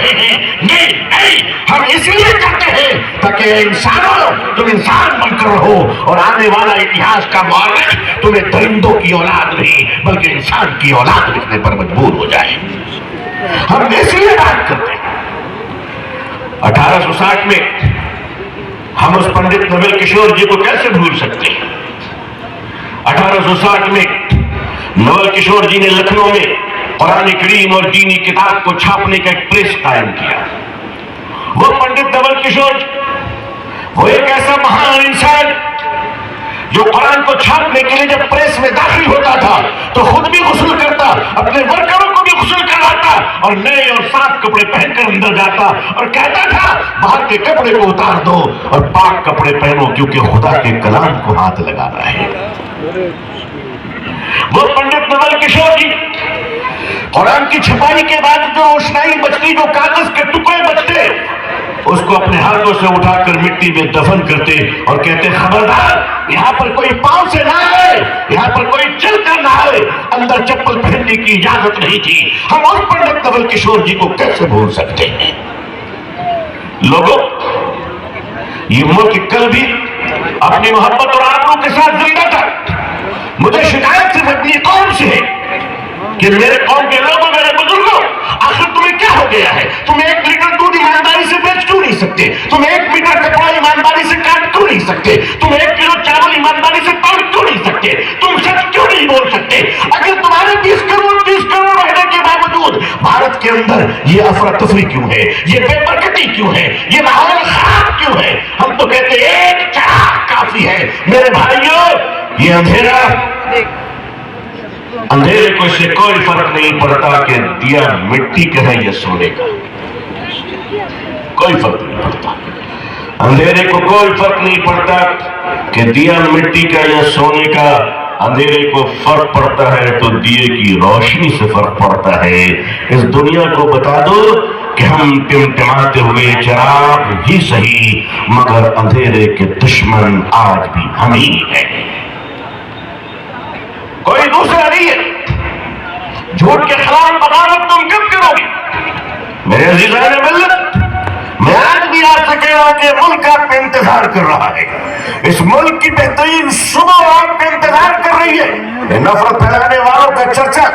رہے ہیں؟ نہیں، ہم اس لیے کرتے ہیں تاکہ انسانوں تم انسان بن کر رہو اور آنے والا اتہاس کا مورخ تمہیں درندوں کی اولاد نہیں بلکہ انسان کی اولاد لکھنے پر مجبور ہو جائے۔ ہم اس لیے بات کرتے ہیں۔ 1860 میں ہم اس پنڈت نول کشور جی کو کیسے بھول سکتے ہیں؟ 1860 میں نول کشور جی نے لکھنؤ میں قرآن کریم اور دینی کتاب کو چھاپنے کا ایک پریس قائم کیا۔ وہ پنڈت نول کشور وہ ایک ایسا مہان انسان جو قرآن کو چھاپنے کے لیے جب پریس میں داخل ہوتا تھا تو خود بھی غسل کرتا، اپنے ورکروں کو بھی غسل کرواتا اور نئے اور صاف کپڑے پہن کر اندر جاتا اور کہتا تھا باہر کے کپڑے کو اتار دو اور پاک کپڑے پہنو کیونکہ خدا کے کلام کو ہاتھ لگانا ہے۔ وہ پنڈت نول کشور جی قرآن کی چھپائی کے بعد جو روشنائی بچتی، جو کاغذ کے ٹکڑے بچتے، اس کو اپنے ہاتھوں سے اٹھا کر مٹی میں دفن کرتے اور کہتے خبردار یہاں پر کوئی پاؤں سے نہ آئے، یہاں پر کوئی چل کر نہ آئے، اندر چپل پہننے کی اجازت نہیں تھی۔ ہم اس پنڈت نول کشور جی کو کیسے بھول سکتے ہیں؟ لوگوں، یہ ملک کل بھی اپنی محبت اور آرزو کے ساتھ زندہ تھا۔ مجھے شکایت صرف اپنی قوم سے ہے کہ میرے قوم کے لوگوں، میرے بزرگوں، آخر تمہیں کیا ہو گیا ہے؟ تم 1 لیٹر دودھ ایمانداری سے بیچ کیوں نہیں سکتے؟ تم 1 میٹر کپڑا ایمانداری سے کاٹ کیوں نہیں سکتے؟ تم 1 کلو چاول ایمانداری سے توڑ کیوں نہیں سکتے؟ تم سچ کیوں نہیں بول سکتے؟ اگر تمہارے 30 کروڑ رہنے کے باوجود بھارت کے اندر یہ افراتفری کیوں ہے؟ یہ بے برکتی کیوں ہے؟ یہ ماحول خراب کیوں ہے؟ ہم تو کہتے ہیں ایک چراغ کافی ہے۔ میرے بھائیوں، یہ اندھیرے کو اس سے کوئی فرق نہیں پڑتا کہ دیا مٹی کا ہے یا سونے کا، کوئی فرق نہیں پڑتا۔ اندھیرے کو کوئی فرق نہیں پڑتا کہ دیا مٹی کا یا سونے کا، اندھیرے کو فرق پڑتا ہے تو دیے کی روشنی سے فرق پڑتا ہے۔ اس دنیا کو بتا دو کہ ہم ٹمٹماتے ہوئے چراغ ہی صحیح مگر اندھیرے کے دشمن آج بھی ہم ہی ہیں، کوئی دوسرا نہیں ہے۔ جھوٹ کے خلاف بغاوت تم کب کرو گے؟ میرے عزیزان ملت، میں آج بھی آ سکے کہ ملک آپ کا انتظار کر رہا ہے، اس ملک کی بہترین صبح آپ کا انتظار کر رہی ہے۔ نفرت پھیلانے والوں کا چرچا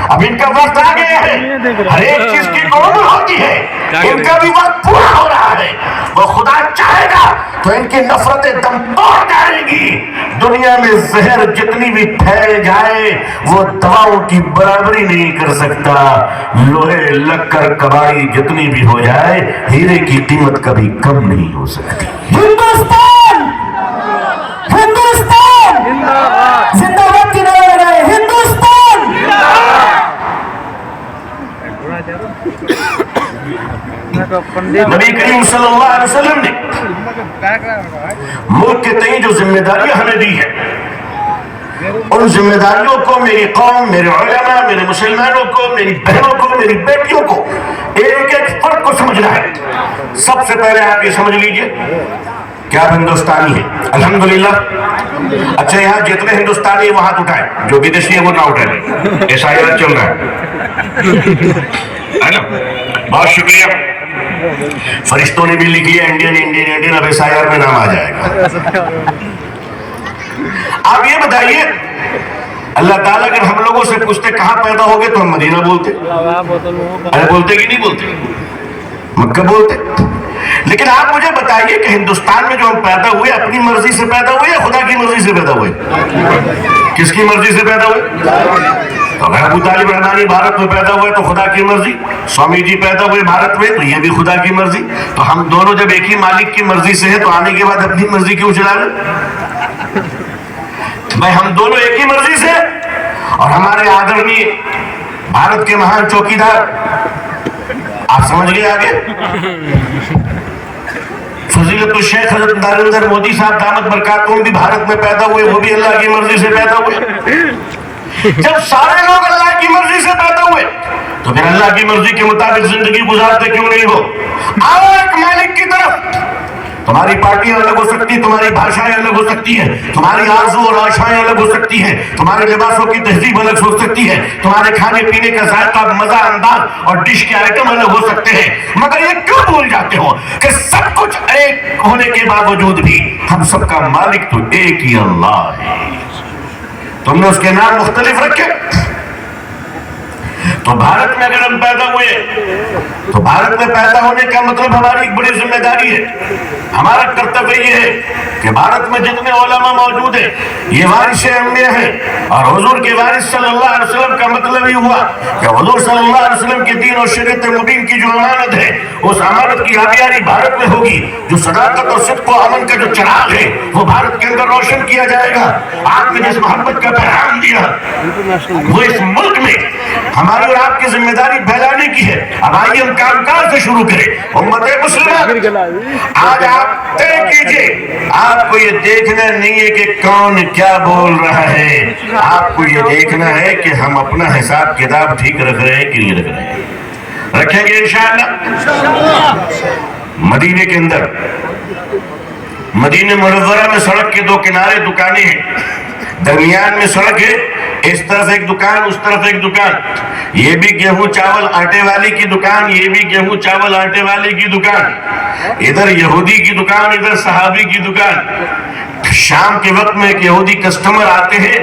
اب ان کا وقت آ گیا ہے، ہر ایک چیز کی قوم ہوتی ہے، ان کا بھی وقت پورا ہو رہا ہے۔ وہ خدا چاہے گا تو ان کی نفرتیں دم توڑ جائیں گی۔ دنیا میں زہر جتنی بھی پھیل جائے وہ دواؤں کی برابری نہیں کر سکتا۔ لوہے لکڑ کباڑی جتنی بھی ہو جائے ہیرے کی قیمت کبھی کم نہیں ہو سکتی۔ ہندوستان زندہ باد کی نعرہ لگائے، ہندوستان نبی کریم صلی اللہ علیہ وسلم نے ملک کے تئیں جو ذمہ داریاں ہمیں دی ہے، ان ذمہ داریوں کو میری قوم، میرے علماء، میرے مسلمانوں کو، میری بہنوں کو، میری بیٹیوں کو ایک ایک فرق کو سمجھنا ہے۔ سب سے پہلے آپ یہ سمجھ لیجئے کہ آپ ہندوستانی ہیں، الحمدللہ۔ اچھا، یہاں جتنے ہندوستانی ہیں وہ ہاتھ اٹھائیں، جو بدیشی ہیں وہ نہ اٹھائیں، ایسا ہی چل رہا ہے نا؟ بہت شکریہ، فرشتوں نے بھی لکھ لیا انڈین، اب SIR میں نام آ جائے گا۔ آپ یہ بتائیے، اللہ تعالیٰ اگر ہم لوگوں سے پوچھتے کہاں پیدا ہوگے تو ہم مدینہ بولتے، ارے بولتے کہ نہیں بولتے؟ مکہ بولتے۔ لیکن آپ مجھے بتائیے کہ ہندوستان میں جو ہم پیدا ہوئے اپنی مرضی سے پیدا ہوئے یا خدا کی مرضی سے پیدا ہوئے؟ کس کی مرضی سے پیدا ہوئے؟ اگر ابو طالب رحمانی بھارت میں پیدا ہوئے تو خدا کی مرضی، سوامی جی پیدا ہوئے بھارت میں تو یہ بھی خدا کی مرضی۔ تو ہم دونوں جب ایک ہی مالک کی مرضی سے ہیں تو آنے کے بعد اپنی مرضی کیوں چلا لیں؟ میں ہم دونوں ایک ہی مرضی سے، اور ہمارے آدرنی بھارت کے مہان چوکیدار، آپ سمجھ گئے آگے، فضیلت الشیخ حضرت نریندر مودی صاحب دامت برکاتہم بھی بھارت میں پیدا ہوئے، وہ بھی اللہ کی مرضی سے پیدا ہوئے۔ جب سارے لوگ اللہ کی مرضی سے پیدا ہوئے تو پھر اللہ کی مرضی کے مطابق زندگی گزارتے کیوں نہیں ہو؟ آؤ ایک مالک کی طرف، تمہاری پارٹیاں الگ ہو سکتی ہیں، تمہاری بھاشائیں الگ ہو سکتی ہیں، تمہاری آرزو اور آشائیں الگ ہو سکتی ہیں، تمہارے لباسوں کی تہذیب الگ ہو سکتی ہے، تمہارے کھانے پینے کا ذائقہ، مزہ، انداز اور ڈش کے آئٹم الگ ہو سکتے ہیں، مگر یہ کیوں بھول جاتے ہو کہ سب کچھ ایک ہونے کے باوجود بھی ہم سب کا مالک تو ایک ہی اللہ ہے۔ تم نے اس کے نام مختلف رکھے۔ تو بھارت میں اگر ہم پیدا ہوئے تو بھارت میں پیدا ہونے کا مطلب ہماری ایک بڑی ذمہ داری ہے، ہمارا کرتویہ یہ ہے کہ بھارت میں جتنے علماء موجود ہیں یہ وارث انبیاء ہیں، اور حضور کے وارث صلی اللہ علیہ وسلم کا مطلب یہ ہوا کہ حضور صلی اللہ علیہ وسلم کے دین اور شریعت مبین کی جو امانت ہے اس امانت کی آبیاری بھارت میں ہوگی، جو صداقت اور صدق و امن کا جو چراغ ہے وہ بھارت کے اندر روشن کیا جائے گا۔ آپ نے جس محبت کا پیغام دیا وہ اس ملک میں ہماری اور آپ کی ذمہ داری پھیلانے کی ہے۔ اب آئیے ہم کام کاج سے شروع کریں۔ امت مسلمہ آج آپ طے کیجئے، آپ کو یہ دیکھنا نہیں ہے کہ کون کیا بول رہا ہے، آپ کو یہ دیکھنا ہے کہ ہم اپنا حساب کتاب ٹھیک رکھ رہے ہیں کہ نہیں رکھ رہے ہیں۔ رکھیں گے انشاءاللہ۔ مدینے کے اندر، مدینہ منورہ میں سڑک کے دو کنارے دکانیں ہیں، درمیان میں سڑک ہے، اس طرف ایک دکان اس طرف ایک دکان، یہ بھی گیہوں چاول آٹے والی کی دکان، یہ بھی گیہوں چاول آٹے والی کی دکان، ادھر یہودی کی دکان ادھر صحابی کی دکان۔ شام کے وقت میں ایک یہودی کسٹمر آتے ہیں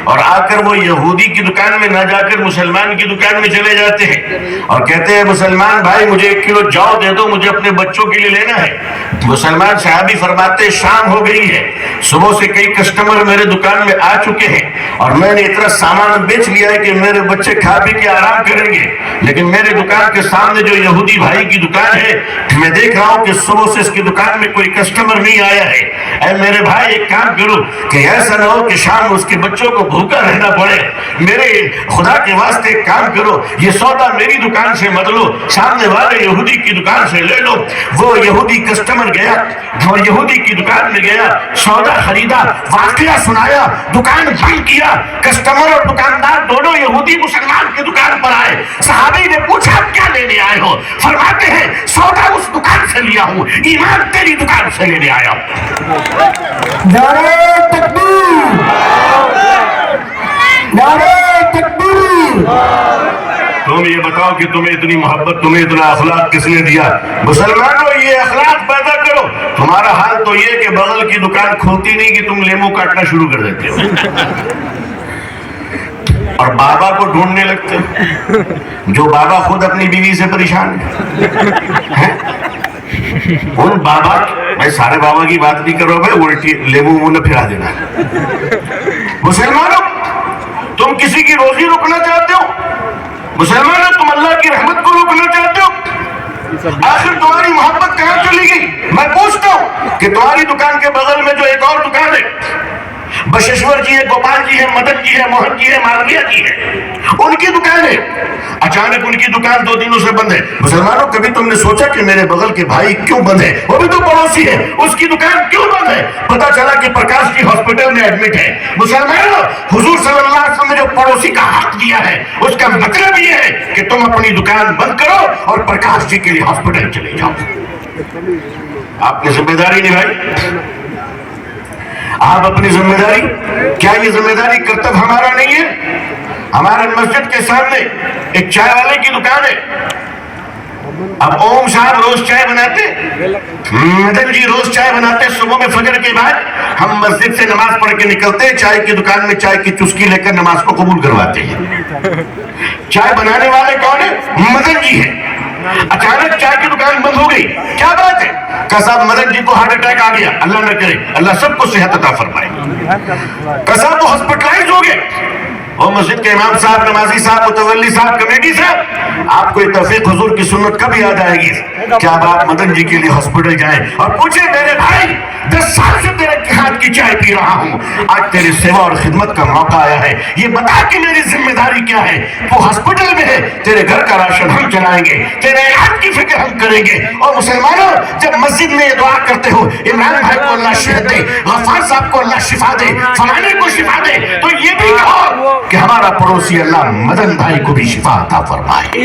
اور آ کر وہ یہودی کی دکان میں نہ جا کر مسلمان کی دکان میں چلے جاتے ہیں اور کہتے ہیں مسلمان بھائی مجھے 1 کلو جو دے دو، مجھے اپنے بچوں کے لیے لینا ہے۔ مسلمان صحابی فرماتے ہیں شام ہو گئی ہے، صبح سے کئی کسٹمر میرے دکان میں آ چکے ہیں اور میں نے اتنا سامان بیچ لیا ہے کہ میرے بچے کھا پی کے آرام کریں گے، لیکن میرے دکان کے سامنے جو یہودی بھائی کی دکان ہے میں دیکھ رہا ہوں کہ صبح سے اس کی دکان میں کوئی کسٹمر نہیں آیا ہے۔ اے میرے بھائی ایک کام کرو کہ ایسا نہ ہو کہ شام اس کے بچوں کو بھوکا رہنا پڑے، میرے خدا کے واسطے ایک کام کرو، یہ سودا میری دکان سے مت لو، سامنے والے یہودی کی دکان سے لے لو۔ وہ یہودی کسٹمر گیا اور یہودی کی دکان میں گیا، سودا خریدا، واقعہ سنایا، دکان بند کیا، کسٹمر اور دکاندار دونوں یہودی مسلمان کی دکان پر آئے۔ صحابی نے پوچھا کیا لینے آئے ہو؟ فرماتے ہیں سودا اس دکان سے لیا ہوں، ایمان تیری دکان سے لینے آیا ہوں۔ نعرہ تکبیر، نعرہ تکبیر۔ تم یہ بتاؤ کہ تمہیں اتنی محبت، تمہیں اتنا اخلاق کس نے دیا؟ مسلمانوں یہ اخلاق پیدا کرو۔ تمہارا حال تو یہ کہ بغل کی دکان کھلتی نہیں کہ تم لیمو کاٹنا شروع کر دیتے ہو اور بابا کو ڈھونڈنے لگتے ہو، جو بابا خود اپنی بیوی سے پریشان ہے۔ ان بابا، میں سارے بابا کی بات نہیں کر رہا ہوں، الٹی لیمو منہ نہ پھرا دینا۔ مسلمانوں تم کسی کی روزی روکنا چاہتے ہو؟ مسلمانوں تم اللہ کی رحمت کو روکنا چاہتے ہو؟ آخر تمہاری محبت کہاں چلی گئی؟ میں پوچھتا ہوں کہ تمہاری دکان کے بغل میں جو ایک اور دکان ہے، بشیشور جی ہے، گوپال جی ہے، مدن جی ہے، موہن جی ہے، مالویہ جی ہے، ان کی دکان ہے، اچانک ان کی دکان 2 دنوں سے بند ہے۔ مسلمانوں کبھی تم نے سوچا کہ میرے بغل کے بھائی کیوں بند ہے؟ وہ بھی تو پڑوسی ہے، اس کی دکان کیوں بند ہے؟ پتا چلا کہ پرکاش جی ہاسپٹل میں ایڈمٹ ہے۔ مسلمانوں حضور صلی اللہ علیہ وسلم نے جو پڑوسی کا حق دیا ہے اس کا مطلب یہ ہے کہ تم اپنی دکان بند کرو اور پرکاش جی کے لیے ہاسپٹل چلے جاؤ۔ آپ نے ذمہ داری نبھائی، آپ اپنی ذمہ داری، کیا یہ ذمہ داری کرتب ہمارا نہیں ہے؟ ہمارے مسجد کے سامنے ایک چائے والے کی دکان ہے، اب اوم صاحب روز چائے بناتے، مدن جی روز چائے بناتے، صبح میں فجر کے بعد ہم مسجد سے نماز پڑھ کے نکلتے، چائے کی دکان میں چائے کی چسکی لے کر نماز کو قبول کرواتے ہیں۔ چائے بنانے والے کون ہیں؟ مدن جی ہیں۔ اچانک چائے کی دکان بند ہو گئی، کیا بات ہے؟ کہ صاحب مدن جی کو ہارٹ اٹیک آ گیا، اللہ نہ کرے، اللہ سب کو صحت عطا فرمائے۔ کہ صاحب وہ ہاسپٹلائز ہو گئے، اور مسجد کے امام صاحب، نمازی صاحب، متولی صاحب، کمیٹی صاحب، آپ کو یہ توفیق حضور کی سنت کب یاد آئے گی کہ اب آپ مدن جی کے لیے ہاسپٹل جائیں اور پوچھیں میرے بھائی 10 سال سے تیرے ہاتھ کی چائے پی رہا ہوں، آج تیری سیوا اور خدمت کا موقع آیا ہے، یہ بتا کہ میری ذمہ داری کیا ہے؟ وہ ہاسپٹل میں ہے، تیرے گھر کا راشن ہم چلائیں گے، تیرے علاج کی فکر ہم کریں گے۔ اور مسلمانوں جب مسجد میں یہ دعا کرتے ہو عمران بھائی کو اللہ صحت دے، غفار صاحب کو اللہ شفا دے، فلانے کو شفا دے، تو یہ بھی کہو کہ ہمارا پڑوسی اللہ مدن بھائی کو بھی شفا عطا فرمائے۔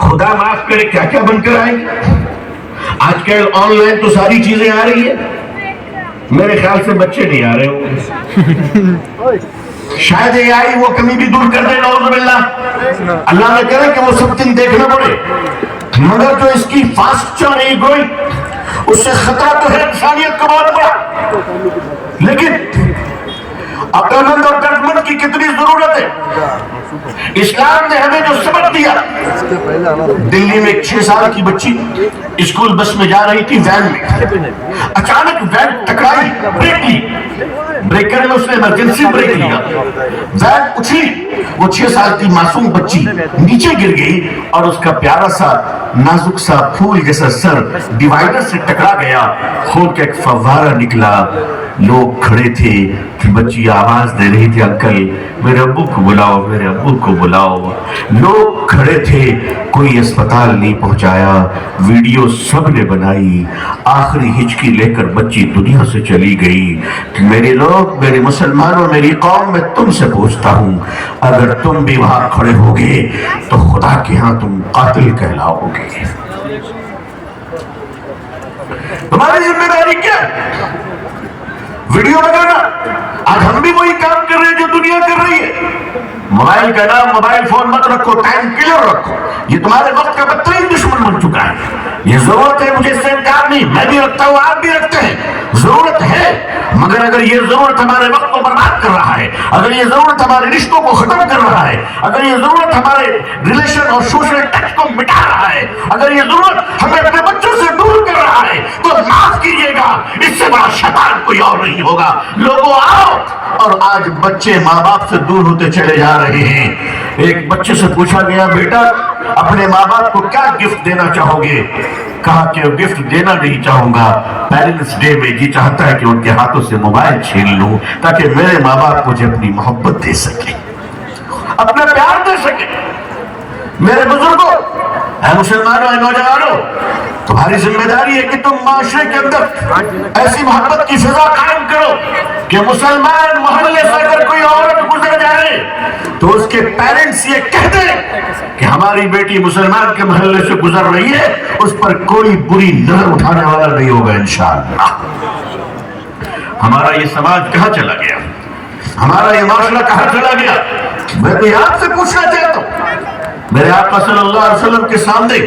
خدا معاف کرے کیا کیا بن کر آئیں گے. آج کل آن لائن تو ساری چیزیں آ رہی ہیں, میرے خیال سے بچے نہیں آ رہے ہوں, شاید اے آئی وہ کمی بھی دور کر دے, نعوذ باللہ. اللہ نے کرے کہ وہ سب دن دیکھنا پڑے, مگر جو اس کی فاسٹ چل رہی گروئنگ, اس سے خطرہ تو ہے انسانیت کا بہت بڑا. لیکن عقل مند اور درد مند کی کتنی ضرورت ہے. اسلام نے ہمیں جو سبق دیا, دلی میں ایک 6 سال کی بچی اسکول بس میں جا رہی تھی وین میں, اچانک وین ٹکرائی, بریک لی, بریک کرنے میں اس نے ایمرجنسی بریک لیا, وین اچھی, وہ 6 سال کی معصوم بچی نیچے گر گئی اور اس کا پیارا سا نازک سا پھول جیسا سر ڈیوائڈر سے ٹکرا گیا, خون کا ایک فوارہ نکلا. لوگ کھڑے تھے, بچی آواز دے رہی تھی, انکل میرے ابو کو بلاؤ, میرے ابو کو بلاؤ. لوگ کھڑے تھے, کوئی اسپتال نہیں پہنچایا, ویڈیو سب نے بنائی. آخری ہچکی لے کر بچی دنیا سے چلی گئی. میرے لوگ, میرے مسلمانوں, میری قوم, میں تم سے پوچھتا ہوں, اگر تم بھی وہاں کھڑے ہوگے تو خدا کے ہاں تم قاتل کہلاؤ گے. تمہاری ذمہ داری کیا ہے؟ ویڈیو بنانا. آج ہم بھی وہی کام کر رہے ہیں جو دنیا کر رہی ہے. موبائل کا نام موبائل فون مت رکھو, ٹائم کلر رکھو. یہ تمہارے وقت کا بدترین دشمن بن چکا ہے. یہ ضرورت ہے, مجھے اس سے انکار نہیں, میں بھی رکھتا ہوں, آپ بھی رکھتے ہیں, ضرورت ہے. مگر اگر یہ ضرورت ہمارے وقت کو برباد کر رہا ہے, اگر یہ ضرورت ہمارے رشتوں کو ختم کر رہا ہے, اگر یہ ضرورت ہمارے ریلیشن اور سوشل ٹچ کو مٹا رہا ہے, اگر یہ ضرورت ہمیں اپنے بچوں سے دور کر رہا ہے, تو معاف کیجیے گا, اس سے بڑا شیطان کوئی اور نہیں ہوگا. لوگوں آؤ. اور آج بچے ماں باپ سے دور ہوتے چلے جا رہے ہیں. ایک بچے سے پوچھا گیا, بیٹا اپنے ماں باپ کو کیا گفٹ دینا چاہو گے؟ کہا کہ گفٹ دینا نہیں چاہوں گا, پیرنٹس ڈے میں یہ چاہتا ہے کہ ان کے ہاتھوں سے موبائل چھین لوں تاکہ میرے ماں باپ مجھے اپنی محبت دے سکے, اپنا پیار دے سکے. میرے بزرگوں, اے مسلمانوں, اے نوجوانوں, تمہاری ذمہ داری ہے کہ تم معاشرے کے اندر ایسی محبت کی فضا قائم کرو کہ مسلمان محلے سے اگر کوئی عورت گزر جائے تو اس کے پیرنٹس یہ کہہ دیں کہ ہماری بیٹی مسلمان کے محلے سے گزر رہی ہے, اس پر کوئی بری نظر اٹھانے والا نہیں ہوگا انشاءاللہ. ہمارا یہ سماج کہاں چلا گیا, ہمارا یہ معاشرہ کہاں چلا گیا؟ میں تو آپ سے پوچھنا چاہتا ہوں. میرے آقا صلی اللہ علیہ وسلم کے سامنے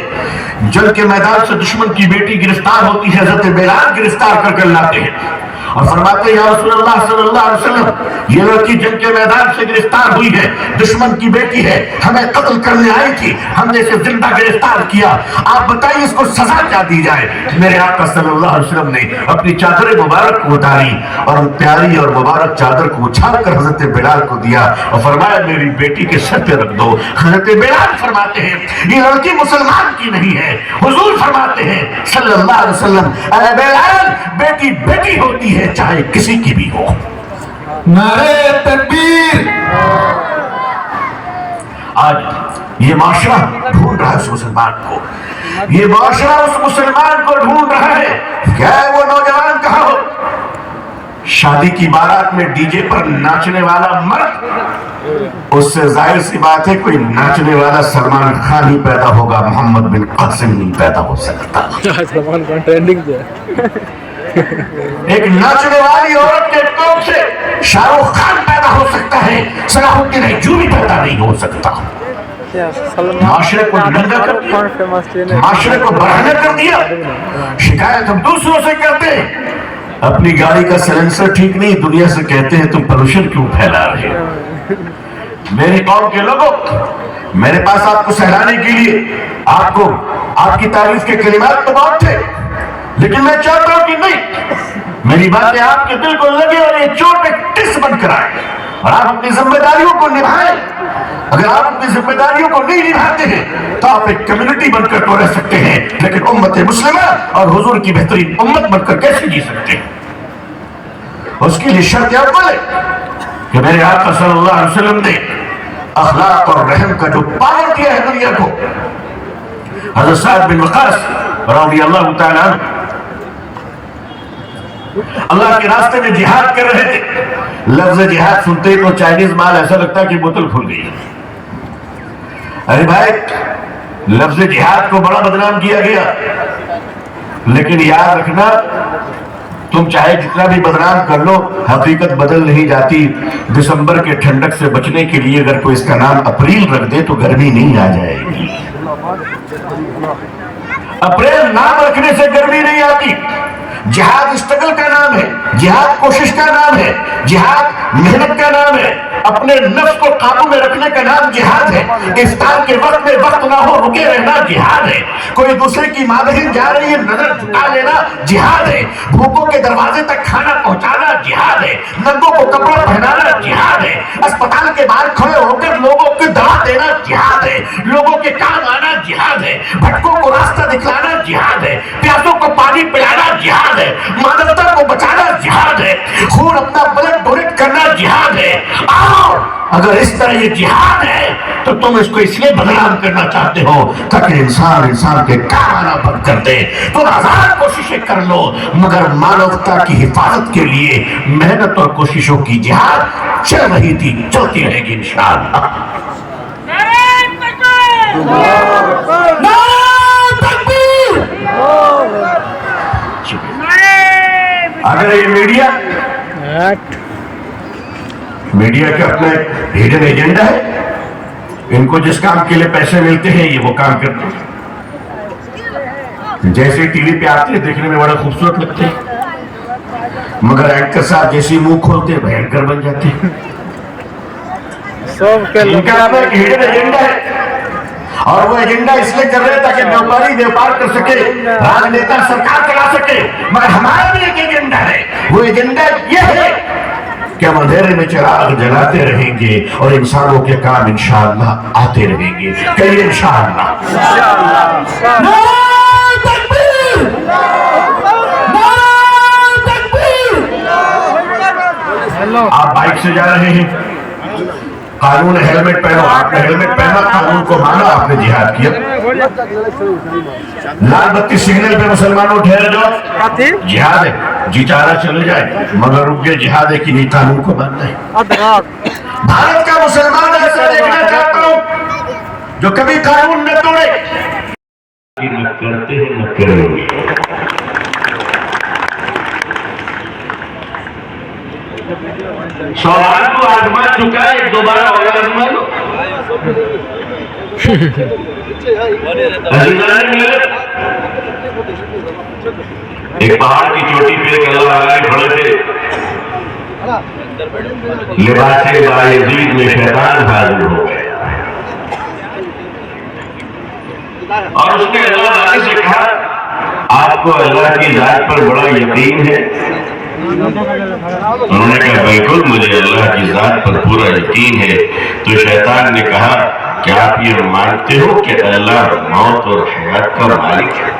جنگ کے میدان سے دشمن کی بیٹی گرفتار ہوتی ہے, حضرت بلال گرفتار کر لاتے ہیں اور فرماتے ہیں, یا رسول اللہ صلی اللہ علیہ وسلم, یہ لڑکی جنگ کے میدان سے گرفتار ہوئی ہے, دشمن کی بیٹی ہے, ہمیں قتل کرنے آئی تھی, ہم نے اسے زندہ گرفتار کیا, آپ بتائیے اس کو سزا کیا دی جائے؟ میرے آقا صلی اللہ علیہ وسلم نے اپنی چادر مبارک کو اتاری اور ان پیاری اور مبارک چادر کو اچھال کر حضرت بلال کو دیا اور فرمایا, میری بیٹی کے سر پہ رکھ دو. حضرت بلال فرماتے ہیں, یہ لڑکی مسلمان کی نہیں ہے. حضور فرماتے ہیں صلی اللہ علیہ وسلم, اے بلال, بیٹی بیٹی ہوتی ہے چاہے کسی کی بھی ہو. نعرہ تکبیر. آج یہ معاشرہ ڈھونڈ رہا ہے اس مسلمان کو, یہ معاشرہ اس مسلمان کو ڈھونڈ رہا ہے. کیا ہے وہ نوجوان کہاں ہو؟ شادی کی بارات میں ڈی جے پر ناچنے والا مرد, اس سے ظاہر سی بات ہے کوئی ناچنے والا سلمان خان ہی پیدا ہوگا, محمد بن قاسم نہیں پیدا ہو سکتا. سلمان خان ٹرینڈنگ پہ ایک ناچنے والی عورت کے کوکھ سے شاہ رخ خان پیدا ہو سکتا ہے, صلاح الدین ایوبی پیدا نہیں ہو سکتا. معاشرے کو ننگا کر دیا, معاشرے کو برہنہ کر دیا. شکایت ہم دوسروں سے کرتے ہیں, اپنی گاڑی کا سیلنسر ٹھیک نہیں, دنیا سے کہتے ہیں تم پولوشن کیوں پھیلا رہے ہو. میری قوم کے لوگوں, میرے پاس آپ کو سہلانے کے لیے, آپ کو آپ کی تعریف کے کلمات تو بہت تھے, لیکن میں چاہتا ہوں کہ نہیں, میری باتیں آپ کے دل کو لگے اور یہ چوٹ ایک ٹس بن کر آئے اور آپ اپنی ذمہ داریوں کو نبھائیں. اگر آپ اپنی ذمہ داریوں کو نہیں نبھاتے ہیں تو آپ ایک کمیونٹی بن کر تو رہ سکتے ہیں, لیکن امت مسلمہ اور حضور کی بہترین امت بن کر کیسے جی سکتے ہیں؟ اس کے لیے شرط اول ہے کہ میرے آقا صلی اللہ علیہ وسلم نے اخلاق اور رحم کا جو پاور دیا ہے دنیا کو. حضرت سعد بن وقاص رضی اللہ تعالیٰ عنہ اللہ کے راستے میں جہاد کر رہے تھے. لفظ جہاد سنتے تو چائنیز مال ایسا لگتا کہ بوتل کھل گئی. ارے بھائی, لفظ جہاد کو بڑا بدنام کیا گیا، لیکن یاد رکھنا تم چاہے جتنا بھی بدنام کر لو، حقیقت بدل نہیں جاتی۔ دسمبر کے ٹھنڈک سے بچنے کے لیے اگر کوئی اس کا نام اپریل رکھ دے تو گرمی نہیں آ جائے گی۔ اپریل نام رکھنے سے گرمی نہیں آتی۔ جہاد اسٹرگل کا نام ہے، جہاد کوشش کا نام ہے، جہاد محنت کا نام ہے، اپنے نفس کو قابو میں رکھنے کا نام جہاد ہے۔ افطار کے وقت میں وقت نہ ہو رکے رہنا جہاد ہے۔ کوئی دوسرے کی ماں بہن جا رہی ہے نظر جھکا لینا جہاد ہے۔ بھوکوں کے دروازے تک کھانا پہنچانا جہاد ہے۔ ننگوں کو کپڑا پہنانا جہاد ہے۔ اسپتال کے باہر کھڑے ہو کر لوگوں کو دوا دینا جہاد ہے۔ لوگوں کے کام آنا جہاد ہے۔ بھٹکوں کو راستہ دکھلانا جہاد ہے۔ پیاسوں کو پانی پلانا جہاد ہے۔ مانوتا کو بچانا جہاد ہے۔ خون اپنا بلڈ ڈونیٹ کرنا جہاد ہے۔ اور اگر اس طرح یہ جہاد ہے تو تم اس کو اس لیے بدنام کرنا چاہتے ہو تاکہ انسان کے کام آنا بند کر دے۔ تم ہزار کوششیں کر لو مگر مانوتا کی حفاظت کے لیے محنت اور کوششوں کی جہاد چل رہی تھی، چلتی رہے گی انشاءاللہ۔ اگر یہ میڈیا کا اپنا ہڈن ایجنڈا ہے، ان کو جس کام کے لیے پیسے ملتے ہیں یہ وہ کام کرتے ہیں۔ جیسے ٹی وی پہ آتے ہیں دیکھنے میں بڑا خوبصورت لگتے ہیں، مگر اینکر صاحب جیسے منہ کھولتے ہیں بھینکر بن جاتے ہیں۔ ان کا اپنا ایک ہڈن ایجنڈا ہے، اور وہ ایجنڈا اس لیے کر رہے ہیں تاکہ ویوپاری ویوپار کر سکے، راجنیتا سرکار چلا سکے۔ مگر ہمارا بھی ایک ایجنڈا ہے، وہ ایجنڈا یہ ہے کہ ہم اندھیرے میں چراغ جلاتے رہیں گے اور انسانوں کے کام انشاءاللہ آتے رہیں گے۔ کہیے انشاءاللہ۔ آپ بائک سے جا رہے ہیں، قانون ہیلمٹ پہنو، آپ نے ہیلمٹ پہنا، قانون کو مانا، آپ نے جہاد کیا۔ لال بتی سگنل پہ مسلمانوں ٹھہر جاؤ، جہاد ہے، جی چارہ چلے جائے مگر رک گئے، جہاد ہے کہ نہیں قانون کو ماننا ہے۔ بھارت کا مسلمان ایسا دیکھنا چاہتا ہوں جو کبھی قانون نہ توڑے۔ نہ کرتے ہیں نہ کریں گے۔ سوال کو آزما چکا ہے، دوبارہ اور آزما لو۔ ایک پہاڑ کی چوٹی پہ ایک اللہ والے کھڑے تھے، لباس بایزید میں شیطان حاضر ہو گیا اور اس نے اللہ والے سے کہا آپ کو اللہ کی ذات پر بڑا یقین ہے؟ انہوں نے کہا بالکل مجھے اللہ کی ذات پر پورا یقین ہے۔ تو شیطان نے کہا کہ آپ یہ مانتے ہو کہ اللہ موت اور حیات کا مالک ہے؟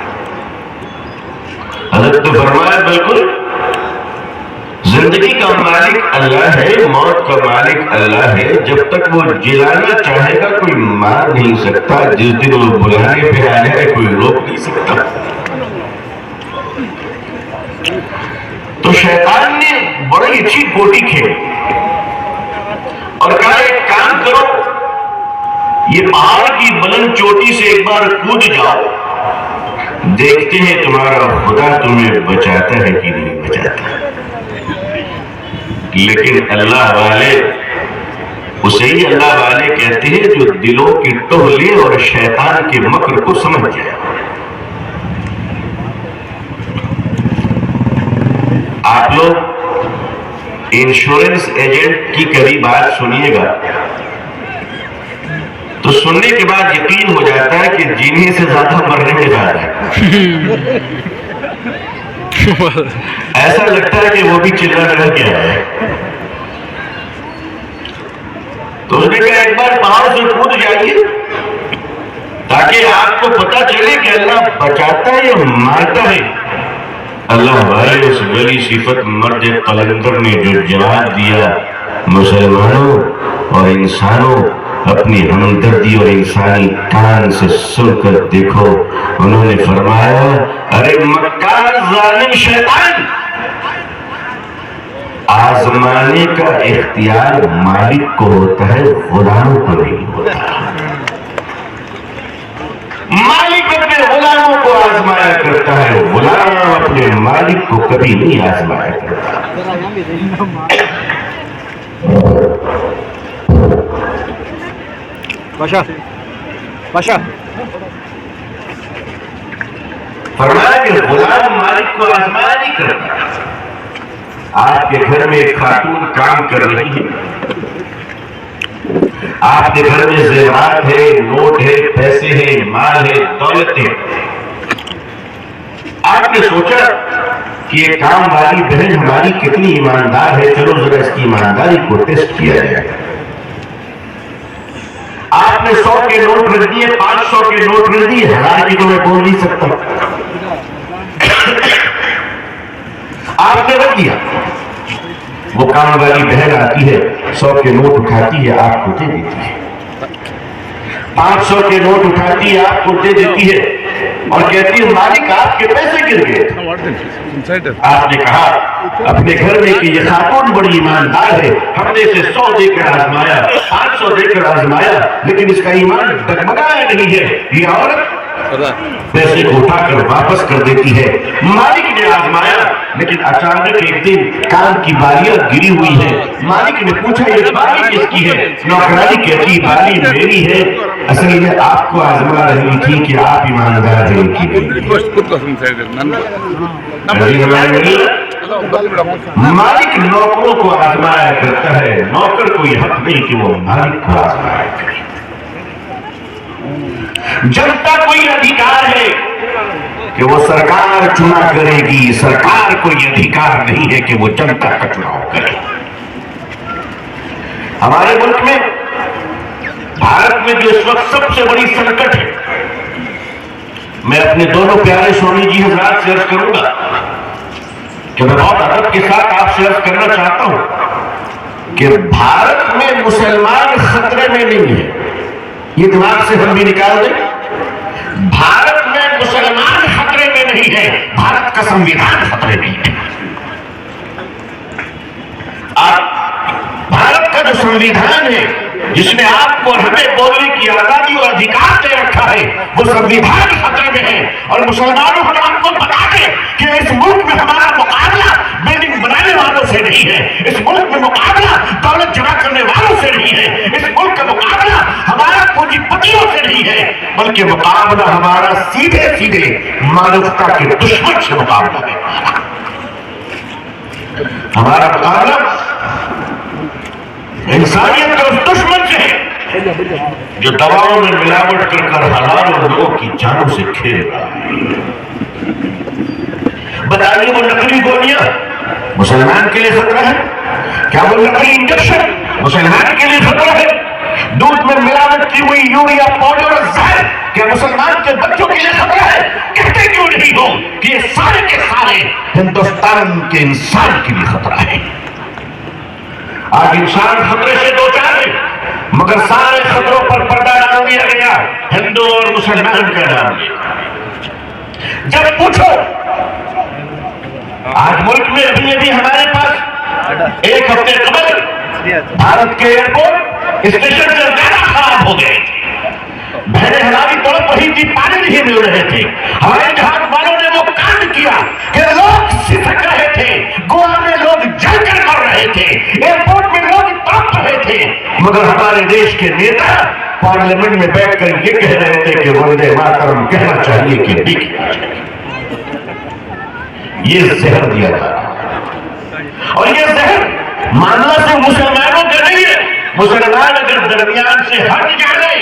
حضرت نے فرمایا بالکل، زندگی کا مالک اللہ ہے، موت کا مالک اللہ ہے، جب تک وہ جلانا چاہے گا کوئی مار نہیں سکتا، جس دن وہ بلانے پہ آ جائے کوئی روک نہیں سکتا۔ تو شیطان نے بڑی اچھی گوٹی کھیلی اور کہا ایک کام کرو، یہ پہاڑ کی بلند چوٹی سے ایک بار کود جاؤ، دیکھتے ہیں تمہارا خدا تمہیں بچاتا ہے کہ نہیں بچاتا۔ لیکن اللہ والے اسے ہی اللہ والے کہتے ہیں جو دلوں کی ٹوہلی اور شیطان کے مکر کو سمجھ جائے۔ آپ لوگ انشورنس ایجنٹ کی کبھی بات سنیے گا تو سننے کے بعد یقین ہو جاتا ہے کہ جینے سے زیادہ مرنے میں زیادہ ہے۔ ایسا لگتا ہے کہ وہ بھی چلا رہ گیا ہے۔ تو اس نے کہا ایک بار پہاڑ سے کود جائیے تاکہ آپ کو پتا چلے کہ اللہ بچاتا ہے یا مارتا ہے۔ اللہ والے اس ولی صفت مرد قلندر نے جو جواب دیا، مسلمانوں اور انسانوں اپنی ہمدردی اور انسانی کان سے سن کر دیکھو، انہوں نے فرمایا ارے مکار ظالم شیطان، آزمانے کا اختیار مالک کو ہوتا ہے، غلاموں کو نہیں ہوتا۔ کرتا ہے غلام اپنے مالک کو کبھی نہیں آزمایا کرتا. باشا فرمایا کہ غلام مالک کو آزمایا نہیں کرتا. آپ کے گھر میں ایک خاتون کام کر رہی ہے, آپ کے گھر میں زیورات ہے, نوٹ ہے, پیسے ہیں, مال ہے, دولت ہے. آپ نے سوچا کہ یہ کام والی بہن ہماری کتنی ایماندار ہے, چلو ذرا اس کی ایمانداری کو ٹیسٹ کیا جائے. آپ نے 100 کے نوٹ رکھ دیے, 500 کے نوٹ رکھ دیے, 1000 کی تو میں بول نہیں سکتا. آپ نے رکھ دیا. وہ کام والی بہن آتی ہے, 100 کے نوٹ اٹھاتی ہے, آپ کو دے دیتی ہے. 500 کے نوٹ اٹھاتی ہے, آپ کو دے دیتی ہے اور کہتی ہے مالک آپ کے پیسے گر گئے. آپ نے کہا اپنے گھر میں کہ یہ خاتون بڑی ایماندار ہے, ہم نے اسے 100 دے کر آزمایا, 500 دے کر آزمایا, لیکن اس کا ایمان ڈگمگایا نہیں ہے. یہ عورت پیسے کو اٹھا کر واپس کر دیتی ہے. مالک نے آزمایا, لیکن اچانک ایک دن کام کی بالیاں گری ہوئی ہیں. مالک نے پوچھا یہ بالی کس کی ہے؟ نوکرانی کہتی بالی میری ہے. اصل میں آپ کو آزما رہی تھی کہ آپ ایماندار ہیں کہ مالک نوکروں کو آزمایا کرتا ہے, نوکر کو یہ حق نہیں کہ وہ مالک کو آزمایا کرے. جنتا کوئی ادھیکار ہے کہ وہ سرکار چنا کرے گی, سرکار کو یہ ادھیکار نہیں ہے کہ وہ جنتا کا چناؤ کرے. ہمارے ملک میں, بھارت میں جو اس وقت سب سے بڑی سنکٹ ہے, میں اپنے دونوں پیارے سونی جی حضرات سے عرض کروں گا کہ میں بہت ادب کے ساتھ آپ سے عرض کرنا چاہتا ہوں کہ بھارت میں مسلمان خطرے میں نہیں ہے. یہ دماغ سے ہم بھی نکال دیں, بھارت میں مسلمان خطرے میں نہیں ہے, بھارت کا سنویدھان خطرے میں ہے. بھارت کا جو سنویدھان ہے جس نے آپ کو ہمیں بولنے کی آزادی اور ادھیکار دے رکھا ہے, وہ سنویدھان خطرے میں ہے. اور مسلمانوں ہم آپ کو بتا دیں کہ اس ملک میں ہمارا مقابلہ بلڈنگ بنانے والوں سے نہیں ہے, اس ملک میں مقابلہ دولت جمع کرنے والوں سے نہیں ہے, اس ملک کا مقابلہ ہمارا پونجی پتیوں سے نہیں ہے, بلکہ مقابلہ ہمارا سیدھے سیدھے مانوتا کے دشمن سے مقابلہ ہے. ہمارا مقابلہ انسانیت کے اس دشمن سے ہے جو دواؤں میں ملاوٹ کر کر ہزاروں لوگوں کی جانوں سے کھیل رہا ہے. بتائیے وہ نقلی گولیاں مسلمان کے لیے خطرہ ہے کیا؟ وہ نقلی انجیکشن مسلمان کے لیے خطرہ ہے؟ دودھ میں ملاوٹ کی ہوئی یوریا پاؤڈر اور زہر کیا مسلمان کے بچوں کے لیے خطرہ ہے؟ کہتے کیوں نہیں ہو کہ یہ سارے کے سارے ہندوستان کے انسان کے لیے خطرہ ہے. آج انسان خطرے سے دو چار ہے, مگر سارے خطروں پر پردہ ڈال دیا گیا, ہندو اور مسلمان کا نام لے. جب پوچھو, آج ملک میں ابھی ہمارے پاس ایک ہفتے قبل بھارت کے ایئرپورٹ اسٹیشن سے زیادہ خراب ہو گئے تھے. بہنیں ہماری تڑپ رہی تھی, پانی نہیں مل رہے تھے. ہمارے جہاز والوں نے وہ کاند کیا کہ لوگ سسک رہے تھے, گوا میں لوگ جل کر مر رہے تھے, ایئرپورٹ میں لوگ تڑپ رہے تھے, مگر ہمارے دیش کے نیتا پارلیمنٹ میں بیٹھ کر یہ کہہ رہے تھے کہ وندے ماترم کہنا چاہیے کہ نہیں کہنا چاہیے. یہ زہر دیا جا رہا ہے, اور یہ زہر معاملہ سے مسلمانوں کا نہیں ہے. مسلمان اگر درمیان سے ہٹ جائے,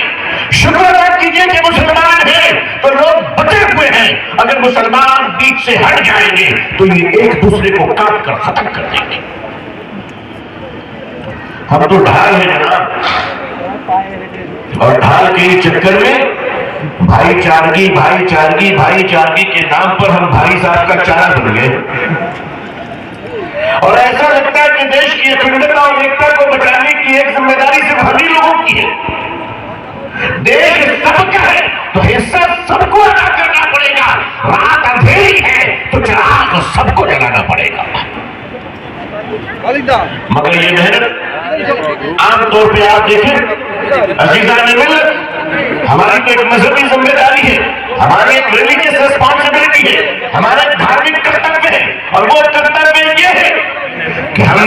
شکر ادا کیجئے کہ مسلمان ہیں تو لوگ بچے ہوئے ہیں. اگر مسلمان بیچ سے ہٹ جائیں گے تو یہ ایک دوسرے کو کاٹ کر ختم کر دیں گے. ہم تو ڈھال ہیں جناب, اور ڈھال کے چکر میں بھائی چارگی بھائی چارگی بھائی چارگی کے نام پر ہم بھائی صاحب کا چارہ بن گئے. اور ایسا لگتا ہے کہ دیش کی اکھنڈتا اور ایکتا کو بچانے کی ایک ذمہ داری صرف ہم ہی لوگوں کی ہے. دیش سب کا ہے تو حصہ سب کو ادا کرنا پڑے گا. رات اندھیری ہے تو چراغ سب کو جلانا پڑے گا. مگر یہ محنت عام طور پہ آپ دیکھیں عزیزان ملت, ہماری تو ایک مذہبی ذمہ داری ہے, ہماری ایک ریلیجیس ریسپانسبلٹی ہے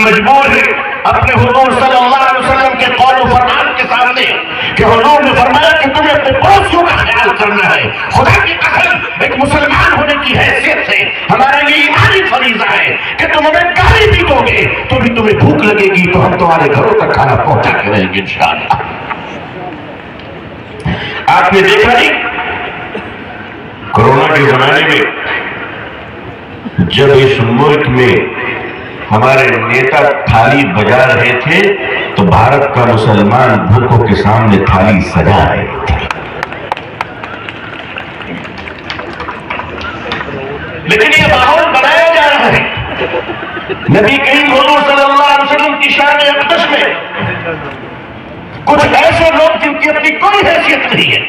ہم مجبور ہیں اپنے حضور صلی اللہ علیہ وسلم کے قول و فرمان کے سامنے کہ حضور نے فرمایا کہ تمہیں اپنے پڑوسیوں کا خیال کرنا ہے. خدا کی قسم ایک مسلمان ہونے کی حیثیت سے ہمارا یہ ایمانی فریضہ ہے کہ تم ہمیں گالی بھی دو گے تو بھی تمہیں بھوک لگے گی تو ہم تمہارے گھروں تک کھانا پہنچا کے رہیں گے انشاءاللہ. آپ نے دیکھا نہیں کورونا کے زمانے میں جب اس ملک میں ہمارے نیتا تھالی بجا رہے تھے تو بھارت کا مسلمان بھوکوں کے سامنے تھالی سجا رہے تھے. لیکن یہ ماحول بنایا جا رہا ہے. نبی کریم حضور صلی اللہ علیہ وسلم کی شان اقدس میں کچھ ایسے لوگ جن کی اپنی کوئی حیثیت نہیں ہے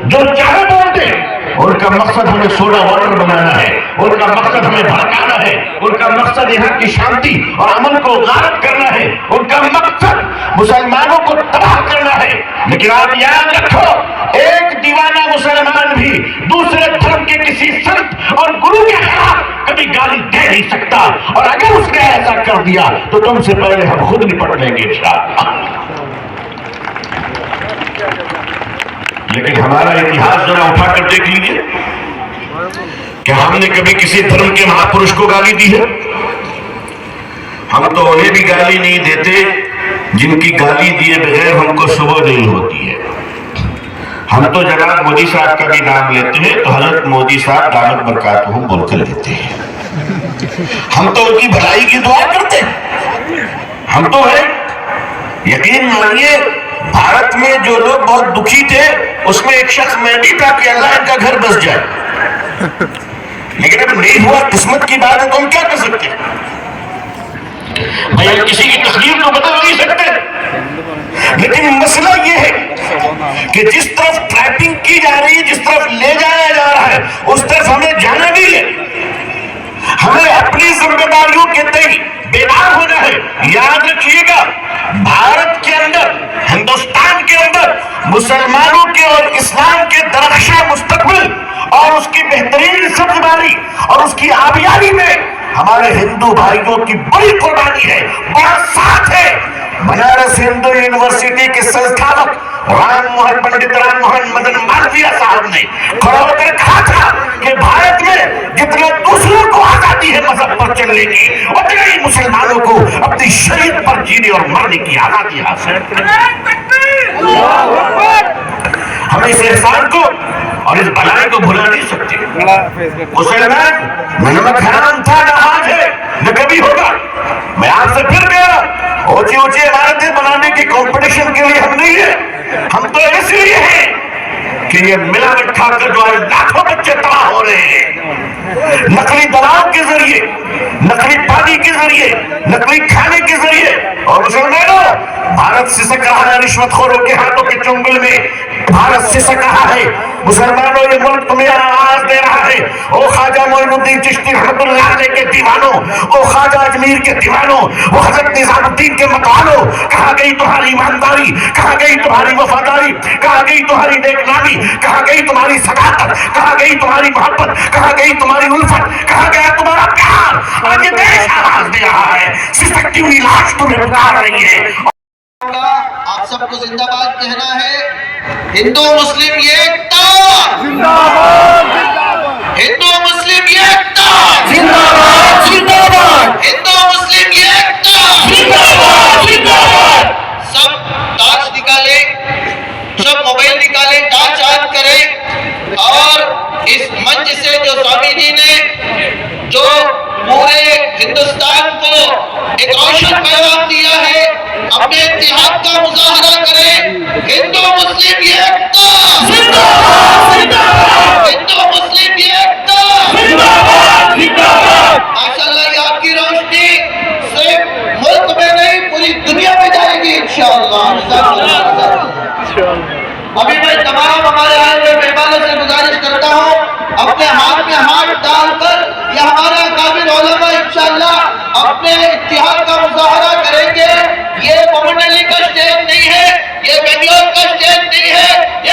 جو چاہے بول دیں. ان کا مقصد ہمیں سوڈا واٹر بنانا ہے, ان کا مقصد ہمیں بھڑکانا ہے, ان کا مقصد یہاں کی شانتی اور امن کو غارت کرنا ہے, ان کا مقصد مسلمانوں کو تباہ کرنا ہے. لیکن آپ یاد رکھو ایک دیوانہ مسلمان بھی دوسرے دھرم کے کسی سنت اور گرو کے خلاف کبھی گالی دے نہیں سکتا, اور اگر اس نے ایسا کر دیا تو تم سے پہلے ہم خود نپٹ لیں گے انشاءاللہ. لیکن ہمارا اتہاس ذرا اٹھا کر دیکھ لیجیے کہ ہم نے کبھی کسی دھرم کے مہاپرش کو گالی دی ہے؟ ہم تو انہیں بھی گالی نہیں دیتے جن کی گالی دیے بغیر ہم کو صبح نہیں ہوتی ہے. ہم تو جناب مودی صاحب کا بھی نام لیتے ہیں تو حضرت مودی صاحب دامت برکاتہم بول کر لیتے ہیں. ہم تو ان کی بھلائی کی دعا کرتے ہیں. ہم تو ہے یقین مانیے بھارت میں جو لوگ بہت دکھی تھے اس میں ایک شخص میں بھی تھا کہ اللہ ان کا گھر بس جائے. لیکن اب نہیں ہوا, قسمت کی بات ہے تو ہم کیا کر سکتے ہیں؟ بھائی کسی کی تقدیر تو بدل نہیں سکتے. لیکن مسئلہ یہ ہے کہ جس طرف ٹریپنگ کی جا رہی ہے, جس طرف لے جایا جا رہا ہے اس طرف ہمیں جانا بھی ہے. ہمیں اپنی ذمہ داریوں کے تئیں بیدار ہونا ہے. یاد رکھیے گا بھارت کے اندر, ہندوستان کے اندر مسلمانوں کے اور اسلام کے درخشاں مستقبل اور اس کی بہترین سبزواری اور اس کی آبیاری میں ہمارے ہندو بھائیوں کی بڑی قربانی ہے, بڑا ساتھ ہے. بنارس ہندو یونیورسٹی کے سنستھاپک پنڈت رام موہن مدن مالویہ صاحب نے کھڑا ہو کر کہا تھا کہ بھارت میں جتنا دوسروں کو آزادی ہے مذہب پر چلنے کی, اتنا ہی مسلمانوں کو اپنی شریعت پر جینے اور مرنے کی آزادی حاصل ہے. ہم اس احسان کو اور اس بھلائی کو بھلا نہیں سکتے. مسلمان نہ نمک حرام تھا نہ آج ہے نہ کبھی ہوگا. میں آپ سے پھر کہہ رہا ہوں اونچی اونچی عمارتیں بنانے کی کمپٹیشن کے لیے ہم نہیں ہیں. ہم تو اس لیے ہیں کہ یہ ملاوٹ کھا کر جو لاکھوں بچے تباہ ہو رہے ہیں نقلی دواؤں کے ذریعے, نقلی پانی کے ذریعے, نقلی کھانے کے ذریعے. اور مسلمانوں بھارت سسک رہا ہے رشوت خوروں کے ہاتھوں کے چنگل میں. بھارت سسک رہا ہے مسلمانوں, یہ ملک تمہیں آواز دے رہا ہے. او خواجہ معین الدین چشتی رحمت اللہ علیہ کے دیوانوں, او خواجہ اجمیر کے دیوانوں, وہ حضرت نظام الدین کے مقالوں, کہاں گئی تمہاری ایمانداری, کہاں گئی تمہاری وفاداری, کہاں گئی تمہاری نیک نامی, کہاں گئی تمہاری صداقت, کہاں گئی تمہاری محبت, کہاں گئی تمہاری الفت, کہاں گیا تمہارا پیار؟ آج یہ دیش آواز دے رہا ہے, سسکتی ہوئی لاش تمہیں پکار رہی ہے. آپ سب کو زندہ باد کہنا ہے. ہندو مسلم ایکتا, ہندو مسلم ایکتا, ہندو مسلم ایکتا. سب ٹارچ نکالیں, سب موبائل نکالیں, ٹارچ آن کریں اور اس منچ سے جو سوامی جی نے جو پورے ہندوستان کو ایک روشن پیغام دیا ہے, اپنے اتحاد کا مظاہرہ کریں. ہندو مسلم ایکتا, ہندو مسلم ایکتا. ماشاءاللہ یہ آپ کی روشنی صرف ملک میں نہیں پوری دنیا میں جائے گی انشاءاللہ. ابھی میں تمام ہمارے آئے ہوئے مہمانوں سے گزارش کرتا ہوں اپنے ہاتھ میں ہاتھ ڈال کر یہ ہمارا قابل علماء انشاءاللہ اپنے اتحاد کا مظاہرہ کریں گے. یہ مومن علی کا اسٹیج نہیں ہے, یہ بنگلور کا اسٹیج نہیں ہے, یہ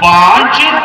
5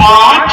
5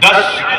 10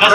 10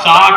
60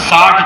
60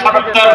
70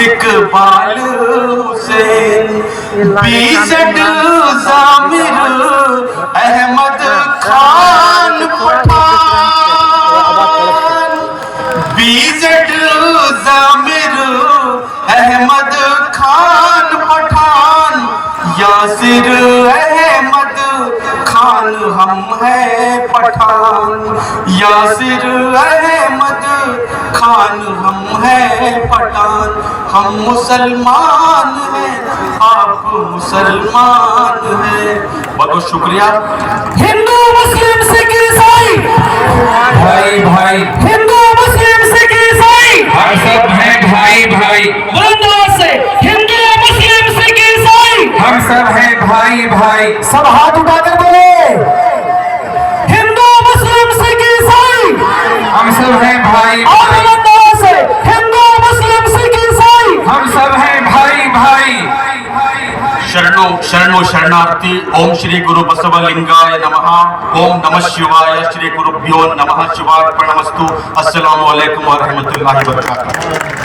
اقبال حسین بیزڈ ضامر احمد خان پٹھان بیزڈ ضامر احمد خان پٹھان یاسر احمد خان ہم ہیں پٹھان یاسر احمد خان ہم ہیں پٹھان ہم مسلمان ہیں آپ مسلمان ہیں بہت بہت شکریہ ہندو مسلم سکھ عیسائی بھائی بھائی ہندو مسلم سکھ عیسائی ہم سب ہیں بھائی بھائی بلند آواز سے ہندو مسلم سکھ عیسائی ہم سب ہیں بھائی بھائی سب ہاتھ اٹھا کر بولے ہندو مسلم سکھ عیسائی ہم سب ہیں بھائی اور بھائی بلند آواز سے ہندو مسلم سکھ عیسائی ہم سب ہیں بھائی بھائی ಶರಣು ಶರಣು ಶರಣಾರ್ಥಿ ಓಂ ಶ್ರೀ ಗುರು ಬಸವಲಿಂಗಾಯ ನಮಃ ಓಂ ನಮಃ ಶಿವಾಯ ಶ್ರೀ ಗುರುಭ್ಯೋ ನಮಃ ಶಿವಾರ್ಪಣಮಸ್ತು ಅಸ್ಸಲಾಮು ಅಲೈಕುಂ ವರಹಮತುಲ್ಲಾಹಿ ವಬರಕಾತುಹು